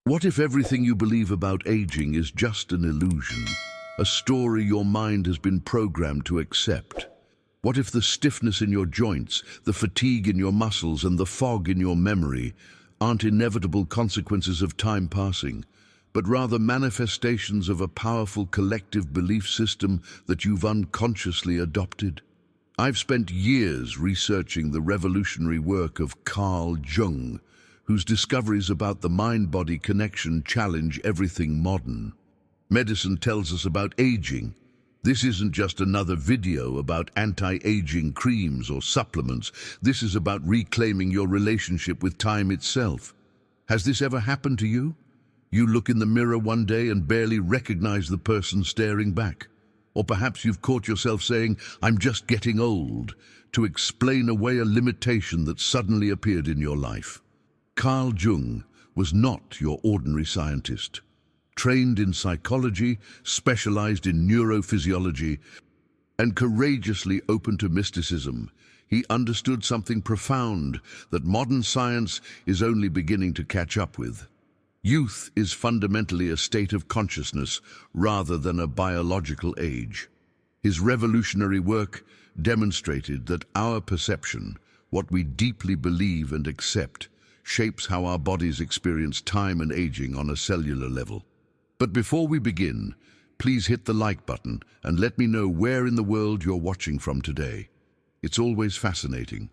What if everything you believe about aging is just an illusion, a story your mind has been programmed to accept? What if the stiffness in your joints, the fatigue in your muscles, and the fog in your memory aren't inevitable consequences of time passing, but rather manifestations of a powerful collective belief system that you've unconsciously adopted? I've spent years researching the revolutionary work of Carl Jung, whose discoveries about the mind-body connection challenge everything modern medicine tells us about aging. This isn't just another video about anti-aging creams or supplements. This is about reclaiming your relationship with time itself. Has this ever happened to you? You look in the mirror one day and barely recognize the person staring back. Or perhaps you've caught yourself saying, "I'm just getting old," to explain away a limitation that suddenly appeared in your life. Carl Jung was not your ordinary scientist. Trained in psychology, specialized in neurophysiology, and courageously open to mysticism, he understood something profound that modern science is only beginning to catch up with. Youth is fundamentally a state of consciousness rather than a biological age. His revolutionary work demonstrated that our perception, what we deeply believe and accept, shapes how our bodies experience time and aging on a cellular level. But before we begin, please hit the like button and let me know where in the world you're watching from today. It's always fascinating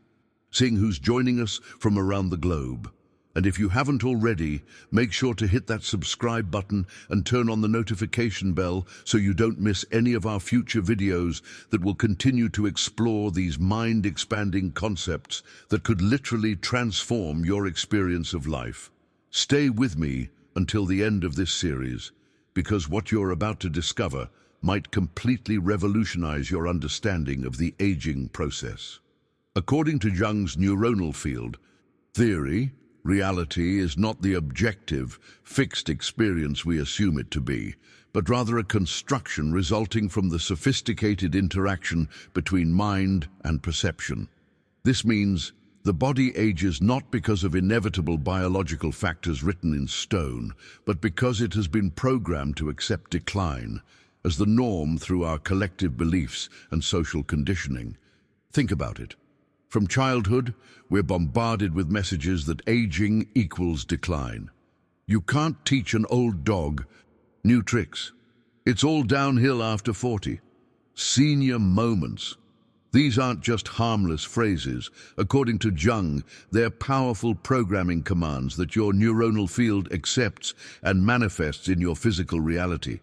seeing who's joining us from around the globe. And if you haven't already, make sure to hit that subscribe button and turn on the notification bell so you don't miss any of our future videos that will continue to explore these mind-expanding concepts that could literally transform your experience of life. Stay with me until the end of this series, because what you're about to discover might completely revolutionize your understanding of the aging process. According to Jung's neuronal field theory, reality is not the objective, fixed experience we assume it to be, but rather a construction resulting from the sophisticated interaction between mind and perception. This means the body ages not because of inevitable biological factors written in stone, but because it has been programmed to accept decline as the norm through our collective beliefs and social conditioning. Think about it. From childhood, we're bombarded with messages that aging equals decline. You can't teach an old dog new tricks. It's all downhill after 40. Senior moments. These aren't just harmless phrases. According to Jung, they're powerful programming commands that your neuronal field accepts and manifests in your physical reality.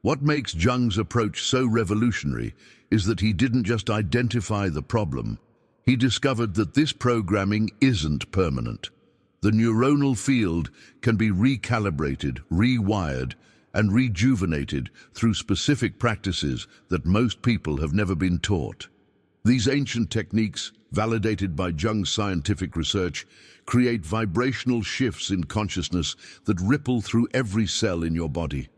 What makes Jung's approach so revolutionary is that he didn't just identify the problem. He discovered that this programming isn't permanent. The neuronal field can be recalibrated, rewired, and rejuvenated through specific practices that most people have never been taught. These ancient techniques, validated by Jung's scientific research, create vibrational shifts in consciousness that ripple through every cell in your body.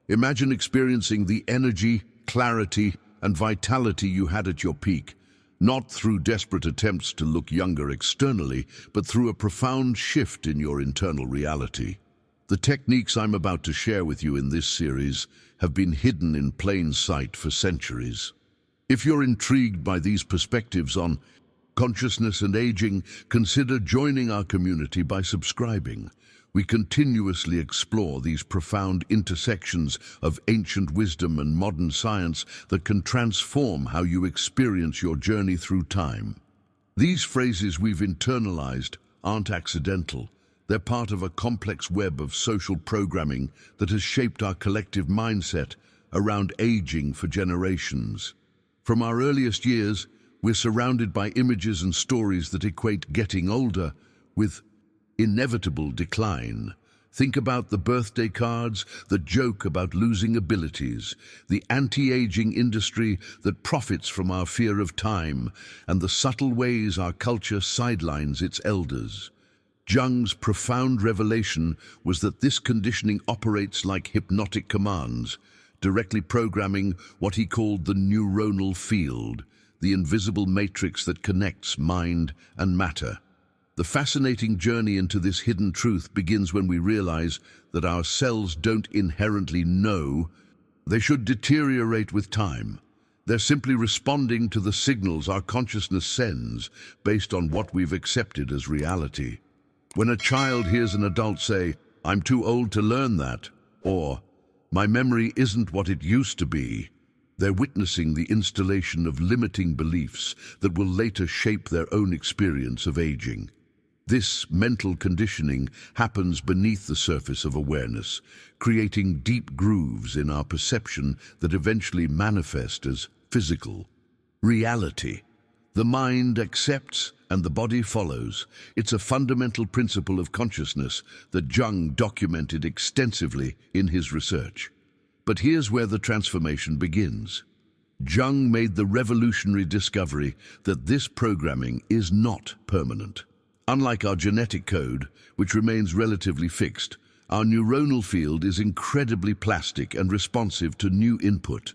Imagine experiencing the energy, clarity, and vitality you had at your peak, not through desperate attempts to look younger externally, but through a profound shift in your internal reality. The techniques I'm about to share with you in this series have been hidden in plain sight for centuries. If you're intrigued by these perspectives on consciousness and aging, consider joining our community by subscribing. We continuously explore these profound intersections of ancient wisdom and modern science that can transform how you experience your journey through time. These phrases we've internalized aren't accidental. They're part of a complex web of social programming that has shaped our collective mindset around aging for generations. From our earliest years, we're surrounded by images and stories that equate getting older with inevitable decline. Think about the birthday cards that joke about losing abilities, the anti-aging industry that profits from our fear of time, and the subtle ways our culture sidelines its elders. Jung's profound revelation was that this conditioning operates like hypnotic commands, directly programming what he called the neuronal field, the invisible matrix that connects mind and matter. The fascinating journey into this hidden truth begins when we realize that our cells don't inherently know they should deteriorate with time. They're simply responding to the signals our consciousness sends based on what we've accepted as reality. When a child hears an adult say, "I'm too old to learn that," or "My memory isn't what it used to be," they're witnessing the installation of limiting beliefs that will later shape their own experience of aging. This mental conditioning happens beneath the surface of awareness, creating deep grooves in our perception that eventually manifest as physical reality. The mind accepts and the body follows. It's a fundamental principle of consciousness that Jung documented extensively in his research. But here's where the transformation begins. Jung made the revolutionary discovery that this programming is not permanent. Unlike our genetic code, which remains relatively fixed, our neuronal field is incredibly plastic and responsive to new input.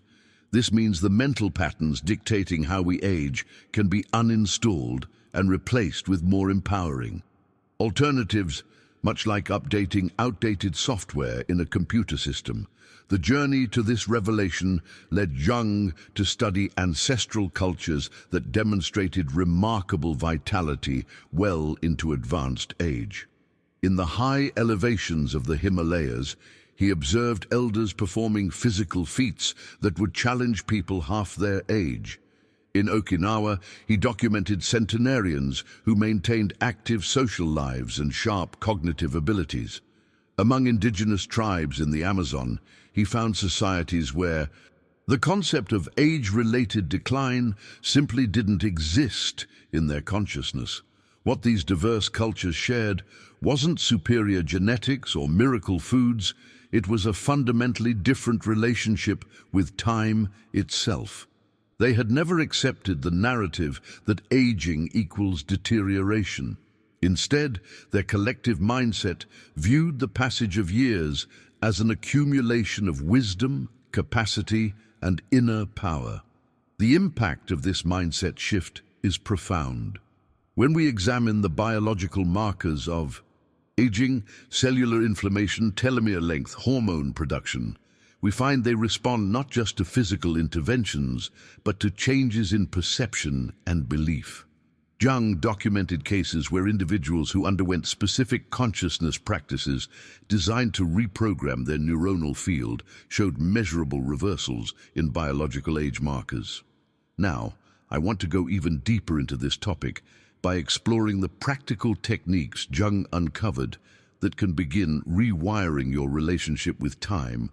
This means the mental patterns dictating how we age can be uninstalled and replaced with more empowering alternatives, much like updating outdated software in a computer system. The journey to this revelation led Jung to study ancestral cultures that demonstrated remarkable vitality well into advanced age. In the high elevations of the Himalayas, he observed elders performing physical feats that would challenge people half their age. In Okinawa, he documented centenarians who maintained active social lives and sharp cognitive abilities. Among indigenous tribes in the Amazon, he found societies where the concept of age-related decline simply didn't exist in their consciousness. What these diverse cultures shared wasn't superior genetics or miracle foods, it was a fundamentally different relationship with time itself. They had never accepted the narrative that aging equals deterioration. Instead, their collective mindset viewed the passage of years as an accumulation of wisdom, capacity, and inner power. The impact of this mindset shift is profound. When we examine the biological markers of aging, cellular inflammation, telomere length, hormone production, we find they respond not just to physical interventions, but to changes in perception and belief. Jung documented cases where individuals who underwent specific consciousness practices designed to reprogram their neuronal field showed measurable reversals in biological age markers. Now, I want to go even deeper into this topic by exploring the practical techniques Jung uncovered that can begin rewiring your relationship with time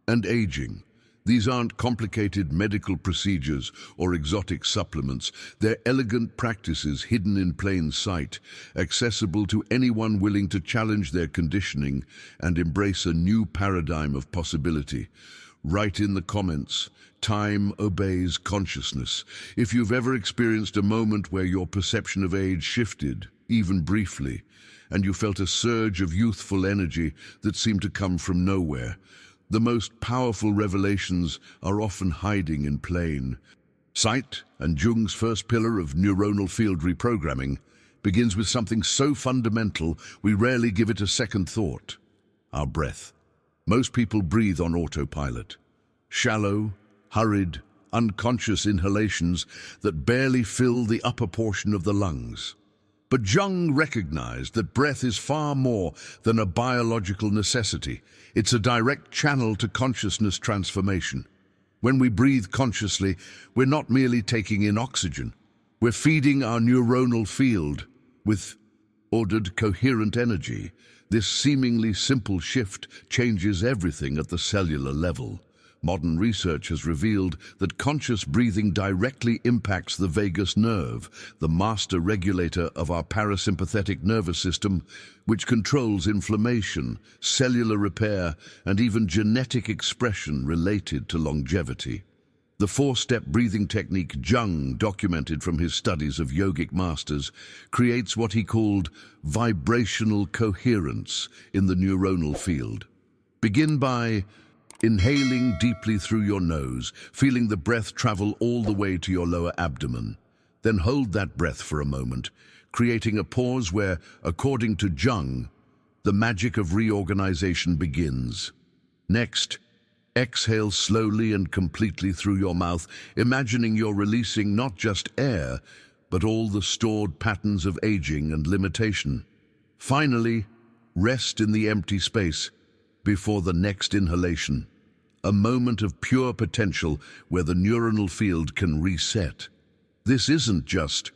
and aging. These aren't complicated medical procedures or exotic supplements. They're elegant practices hidden in plain sight, accessible to anyone willing to challenge their conditioning and embrace a new paradigm of possibility. Write in the comments, time obeys consciousness. If you've ever experienced a moment where your perception of age shifted, even briefly, and you felt a surge of youthful energy that seemed to come from nowhere. The most powerful revelations are often hiding in plain sight, and Jung's first pillar of neuronal field reprogramming begins with something so fundamental we rarely give it a second thought: our breath. Most people breathe on autopilot. Shallow, hurried, unconscious inhalations that barely fill the upper portion of the lungs. But Jung recognized that breath is far more than a biological necessity. It's a direct channel to consciousness transformation. When we breathe consciously, we're not merely taking in oxygen. We're feeding our neuronal field with ordered, coherent energy. This seemingly simple shift changes everything at the cellular level. Modern research has revealed that conscious breathing directly impacts the vagus nerve, the master regulator of our parasympathetic nervous system, which controls inflammation, cellular repair, and even genetic expression related to longevity. The four-step breathing technique Jung documented from his studies of yogic masters creates what he called vibrational coherence in the neuronal field. Begin by inhaling deeply through your nose, feeling the breath travel all the way to your lower abdomen. Then hold that breath for a moment, creating a pause where, according to Jung, the magic of reorganization begins. Next, exhale slowly and completely through your mouth, imagining you're releasing not just air, but all the stored patterns of aging and limitation. Finally, rest in the empty space before the next inhalation, a moment of pure potential where the neuronal field can reset. This isn't just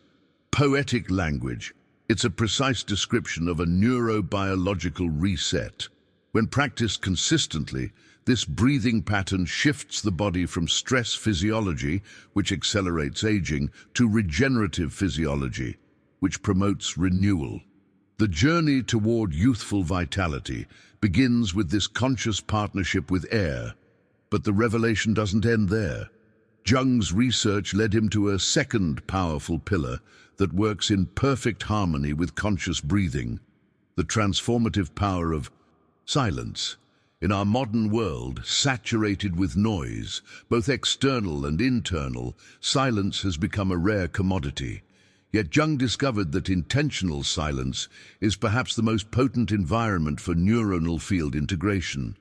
poetic language. It's a precise description of a neurobiological reset. When practiced consistently, this breathing pattern shifts the body from stress physiology, which accelerates aging, to regenerative physiology, which promotes renewal. The journey toward youthful vitality begins with this conscious partnership with air, but the revelation doesn't end there. Jung's research led him to a second powerful pillar that works in perfect harmony with conscious breathing: the transformative power of silence. In our modern world, saturated with noise, both external and internal, silence has become a rare commodity. Yet Jung discovered that intentional silence is perhaps the most potent environment for neuronal field integration.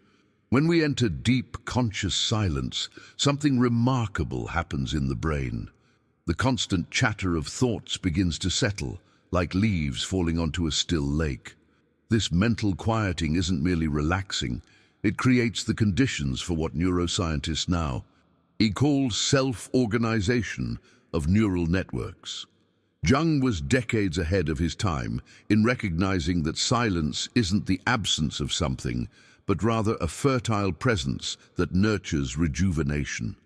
When we enter deep, conscious silence, something remarkable happens in the brain. The constant chatter of thoughts begins to settle, like leaves falling onto a still lake. This mental quieting isn't merely relaxing, it creates the conditions for what neuroscientists now call self-organization of neural networks. Jung was decades ahead of his time in recognizing that silence isn't the absence of something, but rather a fertile presence that nurtures rejuvenation.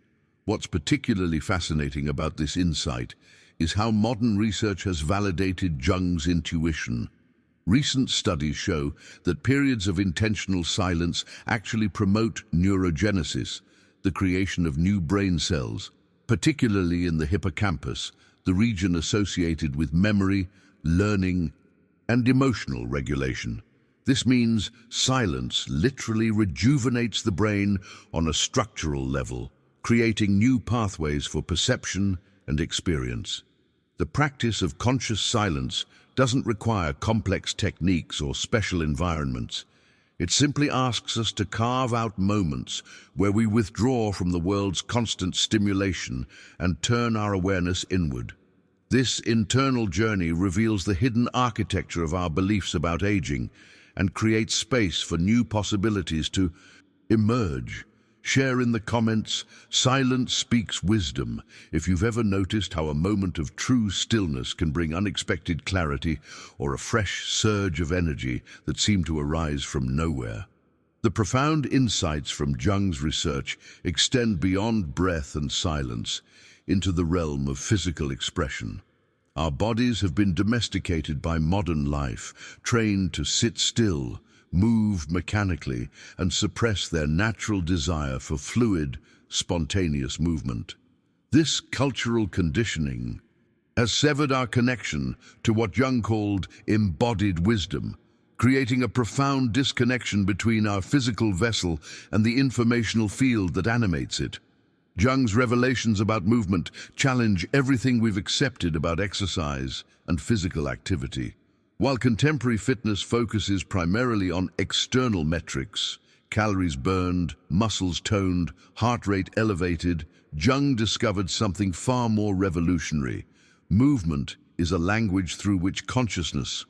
What's particularly fascinating about this insight is how modern research has validated Jung's intuition. Recent studies show that periods of intentional silence actually promote neurogenesis, the creation of new brain cells, particularly in the hippocampus, the region associated with memory, learning, and emotional regulation. This means silence literally rejuvenates the brain on a structural level, creating new pathways for perception and experience. The practice of conscious silence doesn't require complex techniques or special environments. It simply asks us to carve out moments where we withdraw from the world's constant stimulation and turn our awareness inward. This internal journey reveals the hidden architecture of our beliefs about aging and creates space for new possibilities to emerge. Share in the comments, silence speaks wisdom, if you've ever noticed how a moment of true stillness can bring unexpected clarity or a fresh surge of energy that seemed to arise from nowhere. The profound insights from Jung's research extend beyond breath and silence into the realm of physical expression. Our bodies have been domesticated by modern life, trained to sit still, move mechanically, and suppress their natural desire for fluid, spontaneous movement. This cultural conditioning has severed our connection to what Jung called embodied wisdom, creating a profound disconnection between our physical vessel and the informational field that animates it. Jung's revelations about movement challenge everything we've accepted about exercise and physical activity. While contemporary fitness focuses primarily on external metrics, calories burned, muscles toned, heart rate elevated, Jung discovered something far more revolutionary. Movement is a language through which consciousness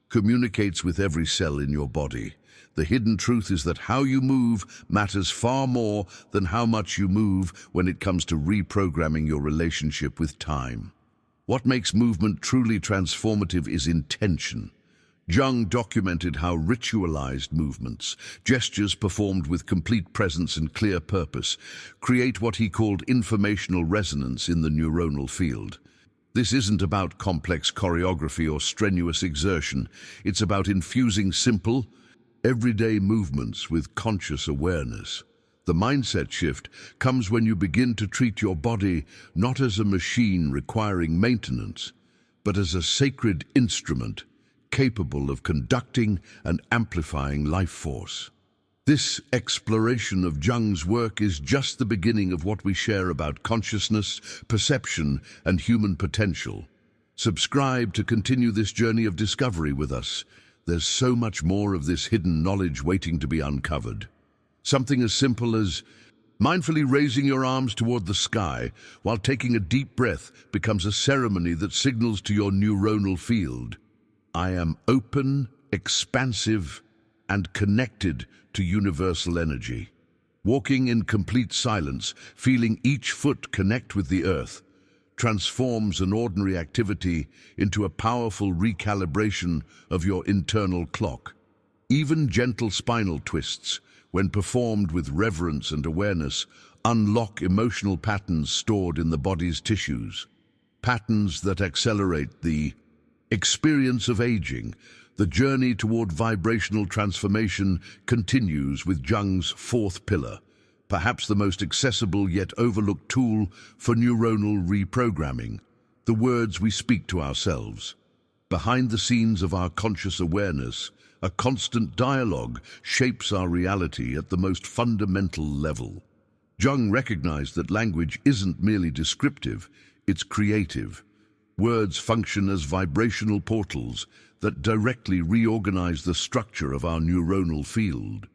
communicates with every cell in your body. The hidden truth is that how you move matters far more than how much you move when it comes to reprogramming your relationship with time. What makes movement truly transformative is intention. Jung documented how ritualized movements, gestures performed with complete presence and clear purpose, create what he called informational resonance in the neuronal field. This isn't about complex choreography or strenuous exertion. It's about infusing simple, everyday movements with conscious awareness. The mindset shift comes when you begin to treat your body not as a machine requiring maintenance, but as a sacred instrument capable of conducting and amplifying life force. This exploration of Jung's work is just the beginning of what we share about consciousness, perception, and human potential. Subscribe to continue this journey of discovery with us. There's so much more of this hidden knowledge waiting to be uncovered. Something as simple as mindfully raising your arms toward the sky while taking a deep breath becomes a ceremony that signals to your neuronal field, I am open, expansive, and connected to universal energy. Walking in complete silence, feeling each foot connect with the earth, transforms an ordinary activity into a powerful recalibration of your internal clock. Even gentle spinal twists, when performed with reverence and awareness, unlock emotional patterns stored in the body's tissues. Patterns that accelerate the experience of aging. The journey toward vibrational transformation continues with Jung's fourth pillar, perhaps the most accessible yet overlooked tool for neuronal reprogramming, the words we speak to ourselves. Behind the scenes of our conscious awareness, a constant dialogue shapes our reality at the most fundamental level. Jung recognized that language isn't merely descriptive, it's creative. Words function as vibrational portals that directly reorganize the structure of our neuronal field.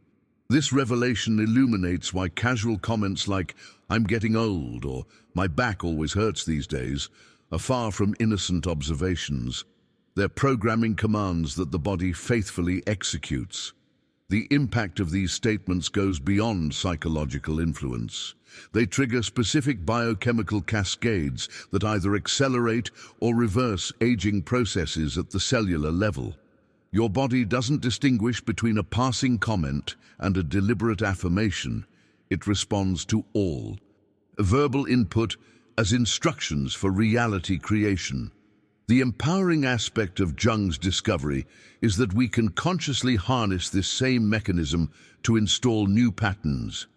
This revelation illuminates why casual comments like, "I'm getting old," or "my back always hurts these days," are far from innocent observations. They're programming commands that the body faithfully executes. The impact of these statements goes beyond psychological influence. They trigger specific biochemical cascades that either accelerate or reverse aging processes at the cellular level. Your body doesn't distinguish between a passing comment and a deliberate affirmation. It responds to all. Verbal input as instructions for reality creation. The empowering aspect of Jung's discovery is that we can consciously harness this same mechanism to install new patterns.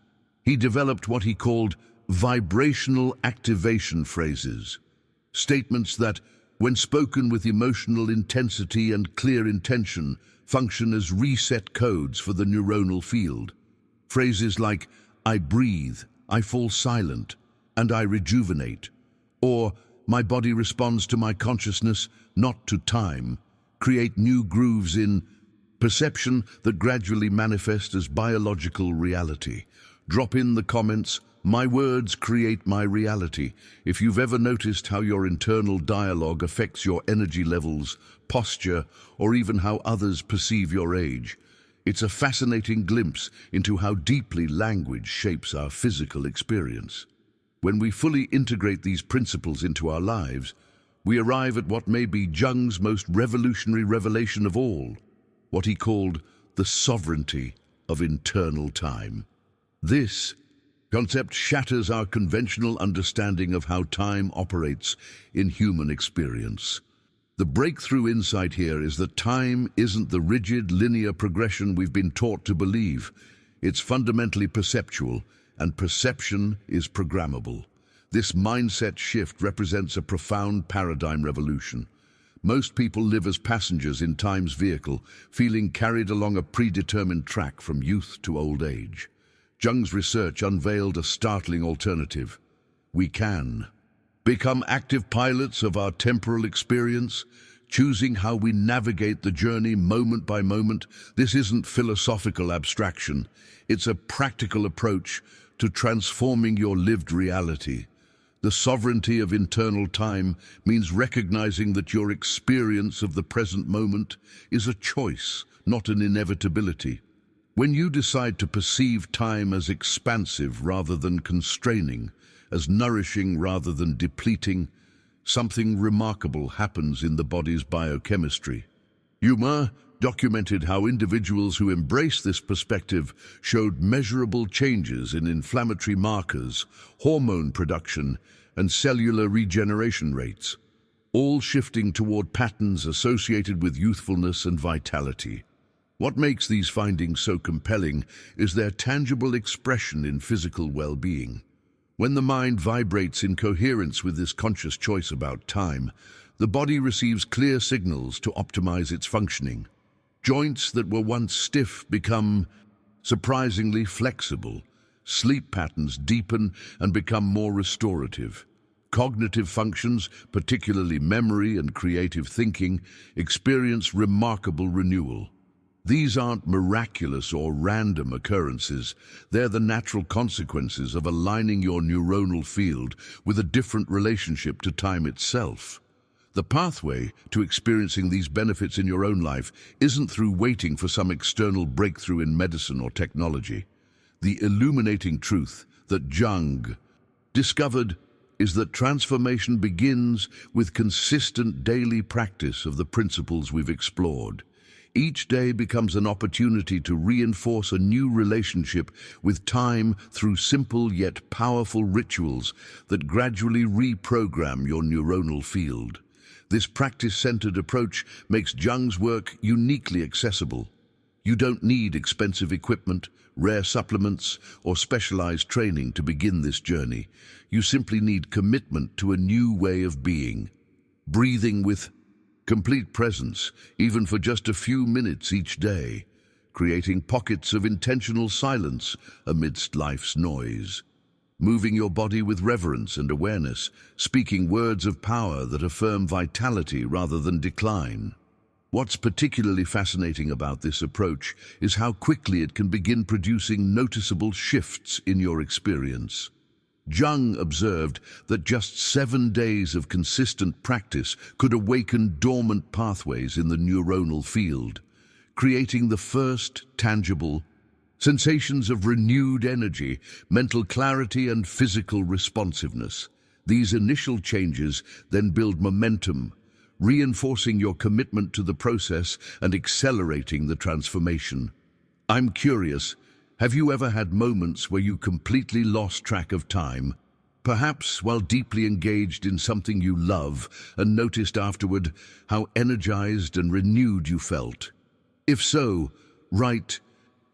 He developed what he called vibrational activation phrases, statements that, when spoken with emotional intensity and clear intention, function as reset codes for the neuronal field. Phrases like, "I breathe," "I fall silent," and "I rejuvenate," or "My body responds to my consciousness, not to time," create new grooves in perception that gradually manifest as biological reality. Drop in the comments, "My words create my reality," if you've ever noticed how your internal dialogue affects your energy levels, posture, or even how others perceive your age. It's a fascinating glimpse into how deeply language shapes our physical experience. When we fully integrate these principles into our lives, we arrive at what may be Jung's most revolutionary revelation of all, what he called the sovereignty of internal time. This concept shatters our conventional understanding of how time operates in human experience. The breakthrough insight here is that time isn't the rigid, linear progression we've been taught to believe. It's fundamentally perceptual, and perception is programmable. This mindset shift represents a profound paradigm revolution. Most people live as passengers in time's vehicle, feeling carried along a predetermined track from youth to old age. Jung's research unveiled a startling alternative. We can become active pilots of our temporal experience, choosing how we navigate the journey moment by moment. This isn't philosophical abstraction. It's a practical approach to transforming your lived reality. The sovereignty of internal time means recognizing that your experience of the present moment is a choice, not an inevitability. When you decide to perceive time as expansive rather than constraining, as nourishing rather than depleting, something remarkable happens in the body's biochemistry. Jung documented how individuals who embraced this perspective showed measurable changes in inflammatory markers, hormone production, and cellular regeneration rates, all shifting toward patterns associated with youthfulness and vitality. What makes these findings so compelling is their tangible expression in physical well-being. When the mind vibrates in coherence with this conscious choice about time, the body receives clear signals to optimize its functioning. Joints that were once stiff become surprisingly flexible. Sleep patterns deepen and become more restorative. cognitive functions, particularly memory and creative thinking, experience remarkable renewal. These aren't miraculous or random occurrences. They're the natural consequences of aligning your neuronal field with a different relationship to time itself. The pathway to experiencing these benefits in your own life isn't through waiting for some external breakthrough in medicine or technology. The illuminating truth that Jung discovered is that transformation begins with consistent daily practice of the principles we've explored. Each day becomes an opportunity to reinforce a new relationship with time through simple yet powerful rituals that gradually reprogram your neuronal field. This practice-centered approach makes Jung's work uniquely accessible. You don't need expensive equipment, rare supplements, or specialized training to begin this journey. You simply need commitment to a new way of being. Breathing with complete presence, even for just a few minutes each day. Creating pockets of intentional silence amidst life's noise. Moving your body with reverence and awareness, speaking words of power that affirm vitality rather than decline. What's particularly fascinating about this approach is how quickly it can begin producing noticeable shifts in your experience. Jung observed that just 7 days of consistent practice could awaken dormant pathways in the neuronal field, creating the first tangible sensations of renewed energy, mental clarity, and physical responsiveness. These initial changes then build momentum, reinforcing your commitment to the process and accelerating the transformation. I'm curious, have you ever had moments where you completely lost track of time, perhaps while deeply engaged in something you love, and noticed afterward how energized and renewed you felt? If so, write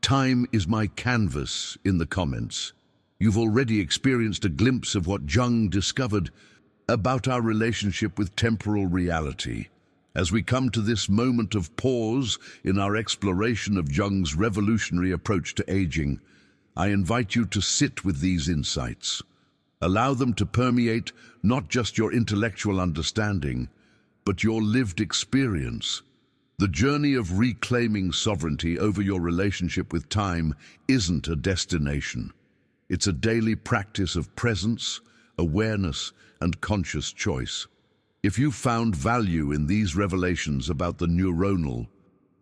"Time is my canvas" in the comments. You've already experienced a glimpse of what Jung discovered about our relationship with temporal reality. As we come to this moment of pause in our exploration of Jung's revolutionary approach to aging, I invite you to sit with these insights. Allow them to permeate not just your intellectual understanding, but your lived experience. The journey of reclaiming sovereignty over your relationship with time isn't a destination. It's a daily practice of presence, awareness, and conscious choice. If you found value in these revelations about the neuronal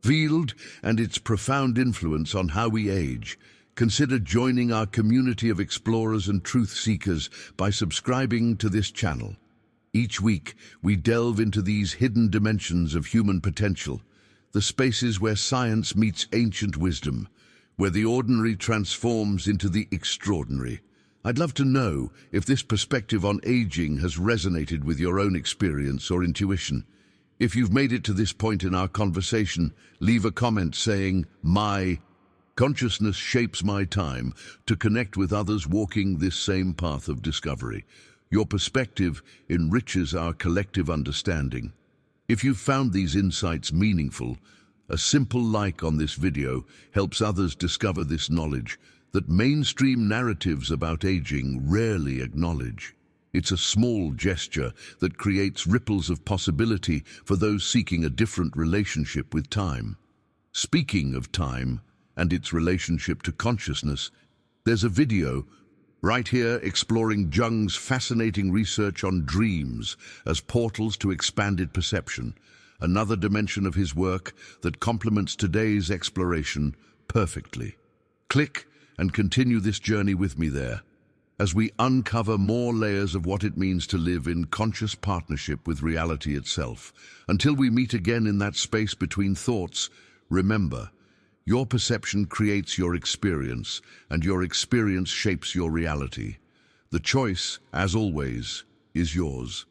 field and its profound influence on how we age, consider joining our community of explorers and truth seekers by subscribing to this channel. Each week, we delve into these hidden dimensions of human potential, the spaces where science meets ancient wisdom, where the ordinary transforms into the extraordinary. I'd love to know if this perspective on aging has resonated with your own experience or intuition. If you've made it to this point in our conversation, leave a comment saying, "My consciousness shapes my time," to connect with others walking this same path of discovery. Your perspective enriches our collective understanding. If you've found these insights meaningful, a simple like on this video helps others discover this knowledge that mainstream narratives about aging rarely acknowledge. It's a small gesture that creates ripples of possibility for those seeking a different relationship with time. Speaking of time and its relationship to consciousness, there's a video right here exploring Jung's fascinating research on dreams as portals to expanded perception, another dimension of his work that complements today's exploration perfectly. Click and continue this journey with me there, as we uncover more layers of what it means to live in conscious partnership with reality itself. Until we meet again in that space between thoughts, remember, your perception creates your experience, and your experience shapes your reality. The choice, as always, is yours.